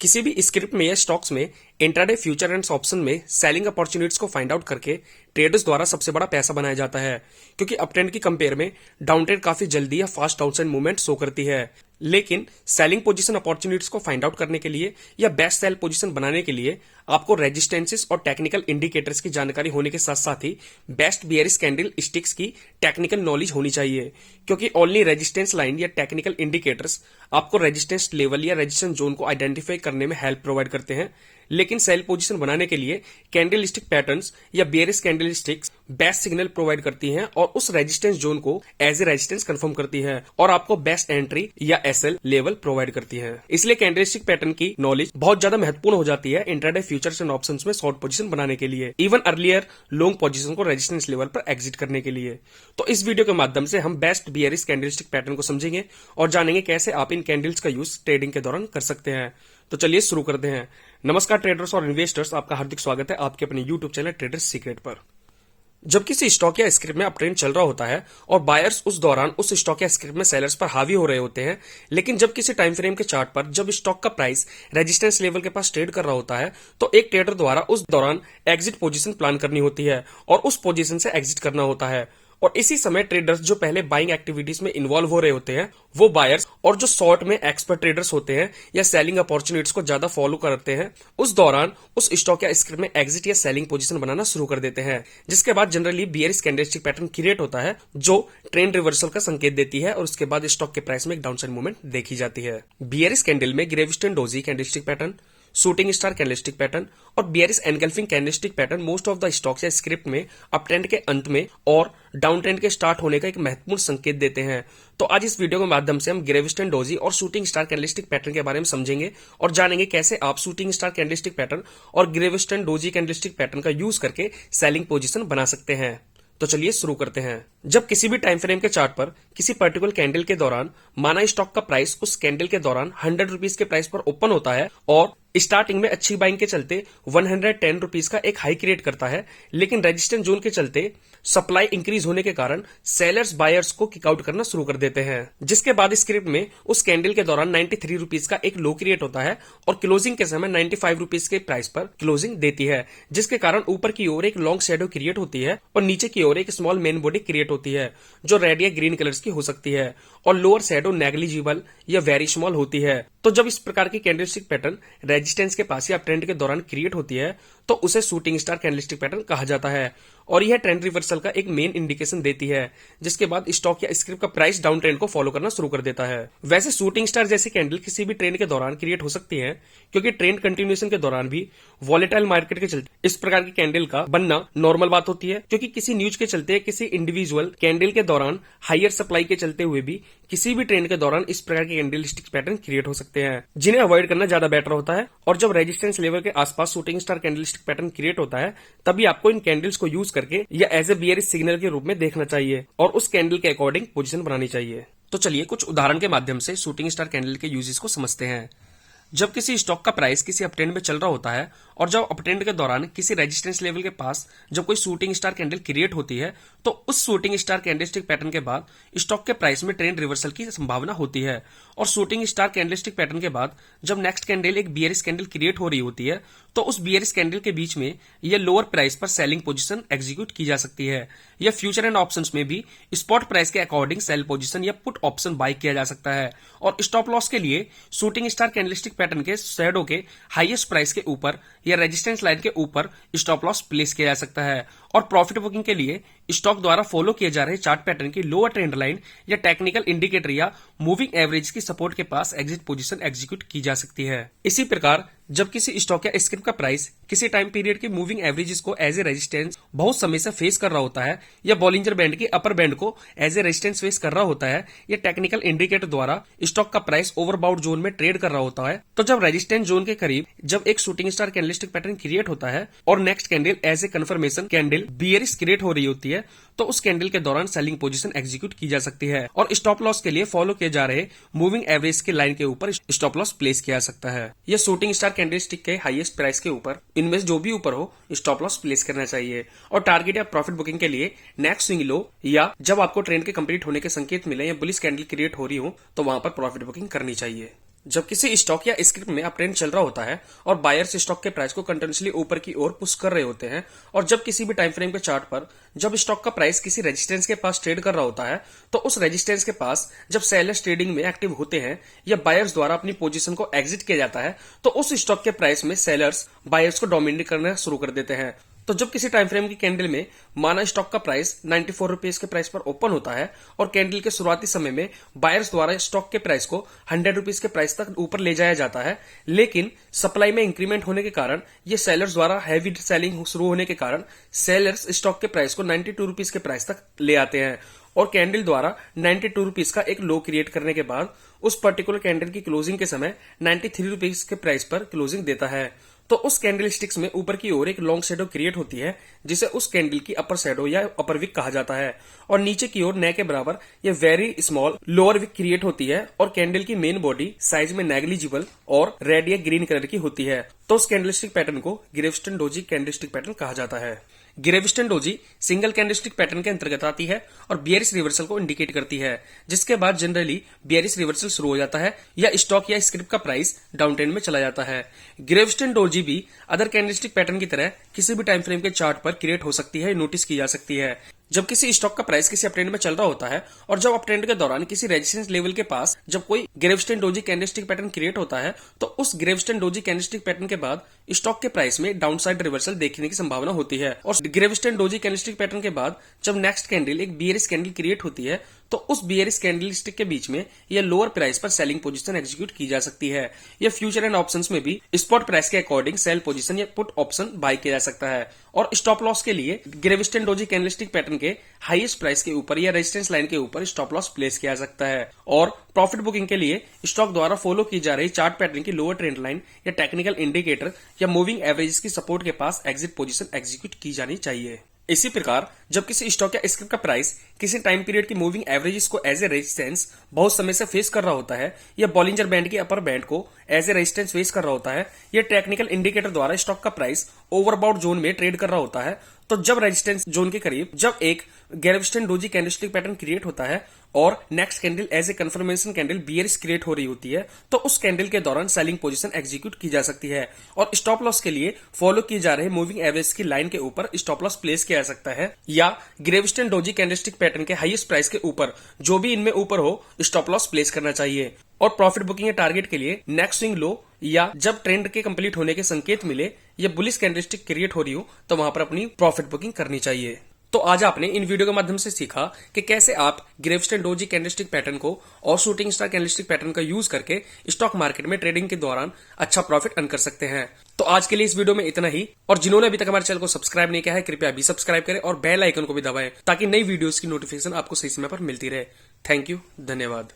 किसी भी स्क्रिप्ट में या स्टॉक्स में इंट्राडे फ्यूचर एंड ऑप्शन में सेलिंग अपॉर्चुनिटीज को फाइंड आउट करके ट्रेडर्स द्वारा सबसे बड़ा पैसा बनाया जाता है, क्योंकि अप ट्रेंड की कंपेयर में डाउन ट्रेंड काफी जल्दी या फास्ट आउटसाइड मूवमेंट शो करती है। लेकिन सेलिंग पोजीशन अपॉर्चुनिटीज को फाइंड आउट करने के लिए या बेस्ट सेल पोजीशन बनाने के लिए आपको रेजिस्टेंसेस और टेक्निकल इंडिकेटर्स की जानकारी होने के साथ साथ ही बेस्ट बियरिश कैंडल स्टिक्स की टेक्निकल नॉलेज होनी चाहिए, क्योंकि ओनली रेजिस्टेंस लाइन या टेक्निकल इंडिकेटर्स आपको रेजिस्टेंस लेवल या रेजिस्टेंस जोन को आइडेंटिफाई करने में हेल्प प्रोवाइड करते हैं। लेकिन सेल पोजीशन बनाने के लिए कैंडल स्टिक पैटर्न्स या bearish candle sticks best signal provide करती हैं और उस रेजिस्टेंस जोन को एज ए रेजिस्टेंस कंफर्म करती है और आपको बेस्ट एंट्री या एसएल लेवल प्रोवाइड करती है। इसलिए कैंडल स्टिक पैटर्न की नॉलेज बहुत ज्यादा महत्वपूर्ण हो जाती है इंट्राडे फ्यूचर्स एंड ऑप्शंस में शॉर्ट पोजीशन बनाने के लिए, इवन अर्लियर लॉन्ग पोजीशन को रेजिस्टेंस लेवल पर एग्जिट करने के लिए। तो इस वीडियो के माध्यम से हम best bearish candle stick pattern को समझेंगे और जानेंगे कैसे आप इन कैंडल्स का यूज ट्रेडिंग के दौरान कर सकते हैं। तो चलिए शुरू करते हैं। नमस्कार ट्रेडर्स और इन्वेस्टर्स, आपका हार्दिक स्वागत है आपके अपने यूट्यूब चैनल ट्रेडर्स सीक्रेट पर। जब किसी स्टॉक या स्क्रिप्ट में अप ट्रेंड चल रहा होता है और बायर्स उस दौरान उस स्टॉक या स्क्रिप्ट में सेलर्स पर हावी हो रहे होते हैं, लेकिन जब किसी टाइम फ्रेम के चार्ट पर जब स्टॉक का प्राइस रेजिस्टेंस लेवल के पास ट्रेड कर रहा होता है, तो एक ट्रेडर द्वारा उस दौरान एग्जिट पोजीशन प्लान करनी होती है और उस पोजीशन से एग्जिट करना होता है। और इसी समय ट्रेडर्स जो पहले बाइंग एक्टिविटीज में इन्वॉल्व हो रहे होते हैं वो बायर्स, और जो शॉर्ट में एक्सपर्ट ट्रेडर्स होते हैं या सेलिंग अपॉर्चुनिटीज को ज्यादा फॉलो करते हैं, उस दौरान उस स्टॉक या स्क्रिप्ट में एग्जिट या सेलिंग पोजीशन बनाना शुरू कर देते हैं, जिसके बाद generally bearish candlestick pattern create होता है जो ट्रेंड रिवर्सल का संकेत देती है और उसके बाद स्टॉक के प्राइस में एक डाउनसाइड मूवमेंट देखी जाती है। बियरिश कैंडल में gravestone doji candlestick pattern, shooting star candlestick pattern और bearish engulfing candlestick pattern most of the stocks या स्क्रिप्ट में अप ट्रेंड के अंत में और डाउन ट्रेंड के स्टार्ट होने का एक महत्वपूर्ण संकेत देते हैं। तो आज इस वीडियो के माध्यम से हम ग्रेविस्टन डोजी और शूटिंग स्टार कैंडलस्टिक पैटर्न के बारे में समझेंगे और जानेंगे कैसे आप शूटिंग स्टार कैंडलस्टिक पैटर्न और ग्रेविस्टन डोजी कैंडलस्टिक पैटर्न का यूज करके सेलिंग पोजीशन बना सकते हैं। तो चलिए शुरू करते हैं। जब किसी भी टाइम फ्रेम के चार्ट पर किसी पर्टिकुलर कैंडल के दौरान माना स्टॉक का प्राइस उस कैंडल के दौरान 100 रुपीज के प्राइस पर ओपन होता है और स्टार्टिंग में अच्छी बाइंग के चलते 110 रुपीज का एक हाई क्रिएट करता है, लेकिन रेजिस्टेंस जोन के चलते सप्लाई इंक्रीज होने के कारण सेलर्स बायर्स को किकआउट करना शुरू कर देते हैं, जिसके बाद स्क्रिप्ट में उस कैंडल के दौरान 93 रुपीज का एक लो क्रिएट होता है और क्लोजिंग के समय 95 रुपीज के प्राइस पर क्लोजिंग देती है, जिसके कारण ऊपर की ओर एक लॉन्ग शैडो क्रिएट होती है और नीचे की ओर एक स्मॉल मेन बॉडी क्रिएट होती है जो रेड या ग्रीन कलर्स की हो सकती है और लोअर शैडो नेग्लिजिबल या वेरी स्मॉल होती है। तो जब इस प्रकार की कैंडलस्टिक पैटर्न रेजिस्टेंस के पास या ट्रेंड के दौरान क्रिएट होती है तो उसे शूटिंग स्टार कैंडलस्टिक पैटर्न कहा जाता है और यह ट्रेंड रिवर्सल का एक मेन इंडिकेशन देती है, जिसके बाद स्टॉक या स्क्रिप्ट का प्राइस डाउन ट्रेंड को फॉलो करना शुरू कर देता है। वैसे शूटिंग स्टार जैसी कैंडल किसी भी ट्रेंड के दौरान क्रिएट हो सकती है, क्योंकि ट्रेंड कंटिन्यूएशन के दौरान भी वॉलेटाइल मार्केट के चलते इस प्रकार की कैंडल का बनना नॉर्मल बात होती है, क्योंकि किसी न्यूज के चलते किसी इंडिविजुअल कैंडल के दौरान हायर सप्लाई के चलते हुए भी किसी भी ट्रेंड के दौरान इस प्रकार के कैंडलस्टिक पैटर्न क्रिएट हो सकते हैं, जिन्हें अवॉइड करना ज्यादा बेटर होता है। और जब रेजिस्टेंस लेवल के आसपास shooting star candlestick pattern create होता है, तभी आपको इन कैंडल्स को यूज करके या एज ए बियरिश सिग्नल के रूप में देखना चाहिए और उस कैंडल के अकॉर्डिंग पोजीशन बनानी चाहिए। तो चलिए कुछ उदाहरण के माध्यम से शूटिंग स्टार कैंडल के यूजेस को समझते हैं। जब किसी स्टॉक का प्राइस किसी अपट्रेंड में चल रहा होता है और जब अपट्रेंड के दौरान किसी रेजिस्टेंस लेवल के पास जब कोई शूटिंग स्टार कैंडल क्रिएट होती है, तो उस शूटिंग स्टार कैंडलस्टिक पैटर्न के बाद स्टॉक के प्राइस में ट्रेंड रिवर्सल की संभावना होती है और शूटिंग स्टार कैंडलस्टिक पैटर्न के बाद जब नेक्स्ट कैंडल एक बियरिश कैंडल क्रिएट हो रही होती है, तो उस बियरिश कैंडल के बीच में यह लोअर प्राइस पर सेलिंग पोजीशन एग्जीक्यूट की जा सकती है। या फ्यूचर एंड ऑप्शंस में भी स्पॉट प्राइस के अकॉर्डिंग सेल पोजीशन या पुट ऑप्शन बाय किया जा सकता है और स्टॉप लॉस के लिए शूटिंग स्टार कैंडलस्टिक पैटर्न के शैडो के हाईएस्ट प्राइस के ऊपर या रेजिस्टेंस लाइन के ऊपर स्टॉप लॉस प्लेस किया जा सकता है और प्रॉफिट बुकिंग के लिए स्टॉक द्वारा फॉलो किए जा रहे चार्ट पैटर्न की लोअर ट्रेंड लाइन या टेक्निकल इंडिकेटर या मूविंग एवरेज की सपोर्ट के पास एग्जिट पोजीशन एग्जीक्यूट की जा सकती है। इसी प्रकार जब किसी स्टॉक या स्क्रिप्ट का प्राइस किसी टाइम पीरियड की मूविंग एवरेजेस को एज ए रेजिस्टेंस बहुत समय से फेस कर रहा होता है या बॉलिंजर बैंड के अपर बैंड को एज ए रेजिस्टेंस फेस कर रहा होता है या टेक्निकल इंडिकेटर द्वारा स्टॉक का प्राइस ओवरबाउट जोन में ट्रेड कर रहा होता है, तो जब रेजिस्टेंस जोन के करीब जब एक shooting star candlestick pattern create होता है और next candle as a confirmation candle bearish create हो रही होती है, तो उस कैंडल के दौरान सेलिंग पोजीशन एग्जीक्यूट की जा सकती है और स्टॉप लॉस के लिए फॉलो किए जा रहे मूविंग एवरेज की लाइन के ऊपर स्टॉप लॉस प्लेस किया जा सकता है। यह शूटिंग स्टार कैंडलस्टिक के हाईएस्ट प्राइस के ऊपर इनमें जो भी ऊपर हो स्टॉप लॉस प्लेस करना चाहिए और टारगेट या प्रॉफिट बुकिंग के लिए नेक्स्ट स्विंग लो या जब आपको ट्रेंड के कंप्लीट होने के संकेत मिले या बुलिश कैंडल क्रिएट हो रही हो तो वहां पर प्रॉफिट बुकिंग करनी चाहिए। जब किसी स्टॉक या स्क्रिप्ट में अपट्रेंड चल रहा होता है और बायर्स स्टॉक के प्राइस को कंटिन्यूअसली ऊपर की ओर पुश कर रहे होते हैं, और जब किसी भी टाइम फ्रेम के चार्ट पर जब स्टॉक का प्राइस किसी रेजिस्टेंस के पास ट्रेड कर रहा होता है, तो उस रेजिस्टेंस के पास जब सेलर्स ट्रेडिंग में एक्टिव होते हैं या बायर्स द्वारा अपनी पोजीशन को एग्जिट किया जाता है, तो उस स्टॉक के प्राइस में सेलर्स बायर्स को डोमिनेट करना शुरू कर देते हैं। तो जब किसी टाइम फ्रेम की कैंडल में माना स्टॉक का प्राइस 94 रुपीज के प्राइस पर ओपन होता है और कैंडल के शुरुआती समय में बायर्स द्वारा स्टॉक के प्राइस को 100 रुपीज के प्राइस तक ऊपर ले जाया जाता है, लेकिन सप्लाई में इंक्रीमेंट होने के कारण ये सेलर्स द्वारा हैवी सेलिंग शुरू होने के कारण सेलर्स स्टॉक के प्राइस को 92 रुपीज के प्राइस तक ले आते हैं और कैंडल द्वारा 92 रुपीज का एक लो क्रिएट करने के बाद उस पर्टिकुलर कैंडल की क्लोजिंग के समय 93 रुपीज के प्राइस पर क्लोजिंग देता है। तो उस कैंडल स्टिक्स में ऊपर की ओर एक लॉन्ग शेडो क्रिएट होती है, जिसे उस कैंडल की अपर शेडो या अपर विक कहा जाता है, और नीचे की ओर न के बराबर यह very small lower wick create होती है और कैंडल की मेन बॉडी साइज में नेग्लिजिबल और रेड या ग्रीन कलर की होती है। तो उस कैंडलस्टिक पैटर्न को ग्रेविस्टन डोजी कैंडलस्टिक पैटर्न कहा जाता है। ग्रेविस्टन डोजी सिंगल कैंडलस्टिक पैटर्न के अंतर्गत आती है और बियरिश रिवर्सल को इंडिकेट करती है, जिसके बाद जनरली बियरिश रिवर्सल शुरू हो जाता है या स्टॉक या स्क्रिप्ट का प्राइस डाउन ट्रेंड में चला जाता है। ग्रेविस्टन डोजी भी अदर कैंडलस्टिक पैटर्न की तरह किसी भी टाइम फ्रेम के चार्ट पर क्रिएट हो सकती है, नोटिस की जा सकती है। जब किसी स्टॉक का प्राइस किसी अपट्रेंड में चल रहा होता है और जब अपट्रेंड के दौरान किसी रेजिस्टेंस लेवल के पास जब कोई ग्रेविस्टन डोजी कैंडलस्टिक पैटर्न क्रिएट होता है, तो उस ग्रेविस्टन डोजी कैंडलस्टिक पैटर्न के बाद स्टॉक के प्राइस में डाउनसाइड रिवर्सल देखने की संभावना होती है। और ग्रेविस्टन डोजी कैंडलस्टिक पैटर्न के बाद जब नेक्स्ट कैंडल एक बियरिश कैंडल क्रिएट होती है, तो उस बियरिश कैंडलस्टिक के बीच में यह लोअर प्राइस पर सेलिंग पोजीशन एग्जीक्यूट की जा सकती है। यह फ्यूचर एंड ऑप्शंस में भी स्पॉट प्राइस के अकॉर्डिंग सेल पोजीशन या पुट ऑप्शन बाय किया जा सकता है। और स्टॉप लॉस के लिए ग्रेविस्टन डोजी कैंडलस्टिक पैटर्न के हाईएस्ट प्राइस के ऊपर या रेजिस्टेंस लाइन के ऊपर स्टॉप लॉस प्लेस किया जा सकता है। और प्रॉफिट बुकिंग के लिए स्टॉक द्वारा फॉलो की जा रही चार्ट पैटर्न की लोअर ट्रेंड लाइन या टेक्निकल इंडिकेटर या मूविंग एवरेजेस की सपोर्ट के पास एग्जिट पोजीशन एग्जीक्यूट की जानी चाहिए। इसी प्रकार जब किसी स्टॉक या स्क्रिप्ट का प्राइस किसी टाइम पीरियड की मूविंग एवरेजेस को एज ए रेजिस्टेंस बहुत समय से फेस कर रहा होता है या बॉलिंजर बैंड के अपर बैंड को एज ए रेजिस्टेंस फेस कर रहा होता है, या टेक्निकल इंडिकेटर द्वारा स्टॉक का प्राइस ओवरबाउट जोन में ट्रेड कर रहा होता है, तो जब रेजिस्टेंस जोन के करीब जब एक gravestone doji candlestick pattern create होता है और next candle as a confirmation candle bearish create हो रही होती है, तो उस कैंडल के दौरान सेलिंग पोजीशन एग्जीक्यूट की जा सकती है और स्टॉप लॉस के लिए फॉलो की जा रहे मूविंग एवरेज की लाइन के ऊपर स्टॉप लॉस प्लेस किया जा सकता है, या ग्रेविस्टन डोजी कैंडलस्टिक पैटर्न के हाईएस्ट प्राइस के ऊपर जो भी इनमें ऊपर हो स्टॉप लॉस प्लेस करना चाहिए। और प्रॉफिट बुकिंग के टारगेट के लिए नेक्स्ट स्विंग लो या जब ट्रेंड के कंप्लीट होने के संकेत मिले या बुलिश कैंडलस्टिक क्रिएट हो रही हो, तो वहां पर अपनी प्रॉफिट बुकिंग करनी चाहिए। तो आज आपने इन वीडियो के माध्यम से सीखा कि कैसे आप ग्रेविस्टन डोजी कैंडलस्टिक पैटर्न को और शूटिंग स्टार कैंडलस्टिक पैटर्न का यूज करके स्टॉक मार्केट में ट्रेडिंग के दौरान अच्छा प्रॉफिट अर्न कर सकते हैं। तो आज के लिए इस वीडियो में इतना ही, और जिन्होंने अभी तक हमारे चैनल को सब्सक्राइब नहीं किया है कृपया भी सब्सक्राइब करें और बेल आइकन को भी दबाएं ताकि नई वीडियोस की नोटिफिकेशन आपको सही समय पर मिलती रहे। थैंक यू, धन्यवाद।